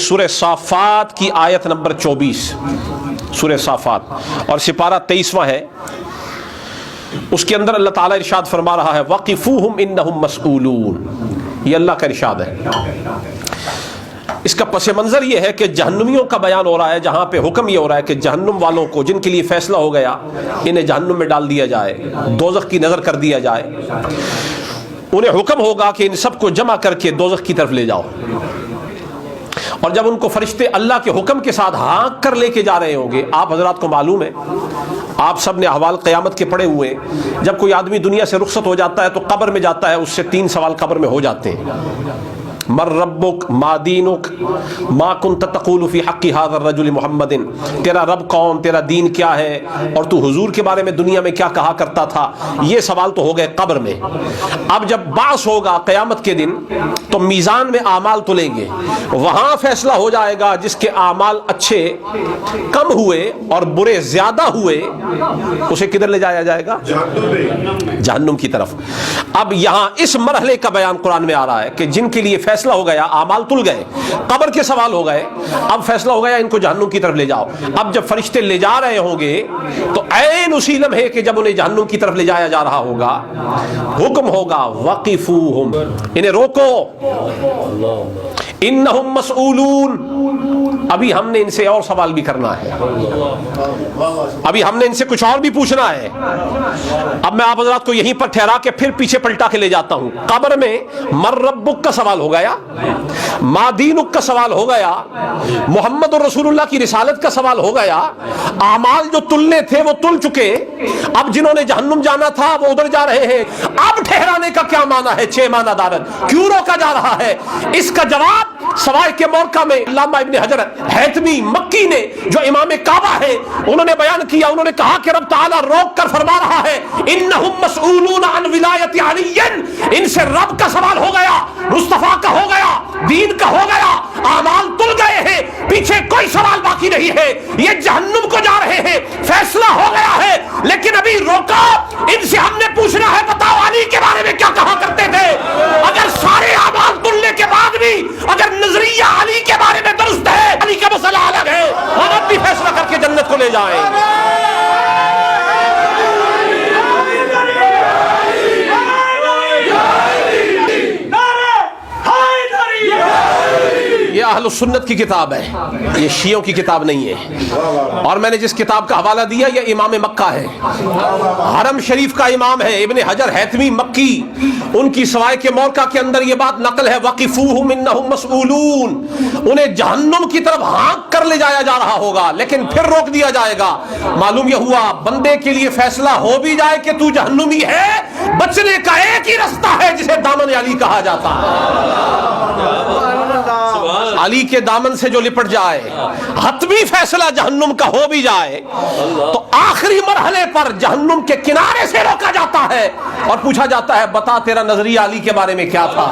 سورہ صافات کی آیت نمبر 24، سورہ صافات اور سپارہ 23واں ہے، اس کے اندر اللہ تعالیٰ ارشاد فرما رہا ہے وَقِفُوهُمْ إِنَّهُمْ مَسْئُولُونَ، یہ اللہ کا ارشاد ہے۔ اس کا پس منظر یہ ہے کہ جہنمیوں کا بیان ہو رہا ہے، جہاں پہ حکم یہ ہو رہا ہے کہ جہنم والوں کو جن کے لیے فیصلہ ہو گیا انہیں جہنم میں ڈال دیا جائے، دوزخ کی نظر کر دیا جائے، انہیں حکم ہوگا کہ ان سب کو جمع کر کے دوزخ کی طرف لے جاؤ، اور جب ان کو فرشتے اللہ کے حکم کے ساتھ ہانک کر لے کے جا رہے ہوں گے، آپ حضرات کو معلوم ہے، آپ سب نے احوال قیامت کے پڑھے ہوئے، جب کوئی آدمی دنیا سے رخصت ہو جاتا ہے تو قبر میں جاتا ہے، اس سے 3 سوال قبر میں ہو جاتے ہیں، من ربک، ما دینک، ما کنت تقول فی حق ھذا الرجل محمد، تیرا رب کون، تیرا دین کیا ہے، اور تو حضور کے بارے میں دنیا میں کیا کہا کرتا تھا، یہ سوال تو ہو گئے قبر میں۔ اب جب بعث ہوگا قیامت کے دن تو میزان میں اعمال تلیں گے، وہاں فیصلہ ہو جائے گا جس کے اعمال اچھے کم ہوئے اور برے زیادہ ہوئے اسے کدھر لے جایا جائے گا؟ جہنم کی طرف۔ اب یہاں اس مرحلے کا بیان قرآن میں آ رہا ہے کہ جن کے لیے فیصلہ ہو گیا، اعمال تل گئے، قبر کے سوال ہو گئے، اب فیصلہ ہو گیا ان کو جہنم کی طرف لے جاؤ۔ اب جب فرشتے لے جا رہے ہوں گے تو عین اسی لمحے کہ جب انہیں جہنم کی طرف لے جایا جا رہا ہوگا حکم ہوگا وقفوہم، انہیں روکو، انہم مسئولون، ابھی ہم نے ان سے اور سوال بھی کرنا ہے، ابھی ہم نے ان سے کچھ اور بھی پوچھنا ہے۔ اب میں آپ حضرات کو یہیں پر ٹھہرا کے پھر پیچھے پلٹا کے لے جاتا ہوں۔ قبر میں من ربک کا سوال ہو گیا، ما دینک کا سوال ہو گیا، محمد رسول اللہ کی رسالت کا سوال ہو گیا، اعمال جو تلنے تھے وہ تل چکے، اب جنہوں نے جہنم جانا تھا وہ ادھر جا رہے ہیں۔ اب ٹھہرانے کا کیا معنی ہے؟ 6 معنی دارت، کیوں روکا جا رہا ہے؟ اس کا جواب سوائے کے موقع میں علامہ ابن حجر حیثمی مکی نے جو امام کعبہ ہے انہوں نے بیان کیا، انہوں نے کہا کہ رب تعالیٰ روک کر فرما رہا ہے انہم مسئولون عن ولایت علی، ان سے رب کا سوال ہو گیا، مصطفیٰ کا ہو گیا، دین کا ہو گیا، اعمال تل گئے ہیں، پیچھے کوئی سوال باقی نہیں ہے، یہ جہنم کو جا رہے ہیں، فیصلہ ہو گیا ہے، لیکن ابھی روکا، ان سے ہم نے پوچھنا ہے بتاؤ علی کے بارے میں کیا کہا کرتے تھے؟ اگر سارے اعمال تلنے کے بعد بھی اگر نظریہ علی کے بارے میں درست ہے، علی کا مسئلہ الگ ہے، ہم اب بھی فیصلہ کر کے جنت کو لے جائیں۔ یہ اہل سنت کی کتاب ہے، یہ شیعوں کی کتاب نہیں ہے، اور میں نے جس کتاب کا حوالہ دیا یہ امام مکہ ہے، حرم شریف کا امام ہے ابن حجر حیثمی مکی، ان کی سوائے کے موقع کے اندر یہ بات نقل ہے وقفوہم انہم مسئولون، انہیں جہنم کی طرف ہانک کر لے جایا جا رہا ہوگا لیکن پھر روک دیا جائے گا۔ معلوم یہ ہوا بندے کے لیے فیصلہ ہو بھی جائے کہ تو جہنمی ہے، بچنے کا ایک ہی رستہ ہے جسے دامن علی کہا جاتا ہے۔ علی کے دامن سے جو لپٹ جائے، حتمی فیصلہ جہنم کا ہو بھی جائے تو آخری مرحلے پر جہنم کے کنارے سے روکا جاتا ہے اور پوچھا جاتا ہے بتا تیرا نظریہ علی کے بارے میں کیا تھا۔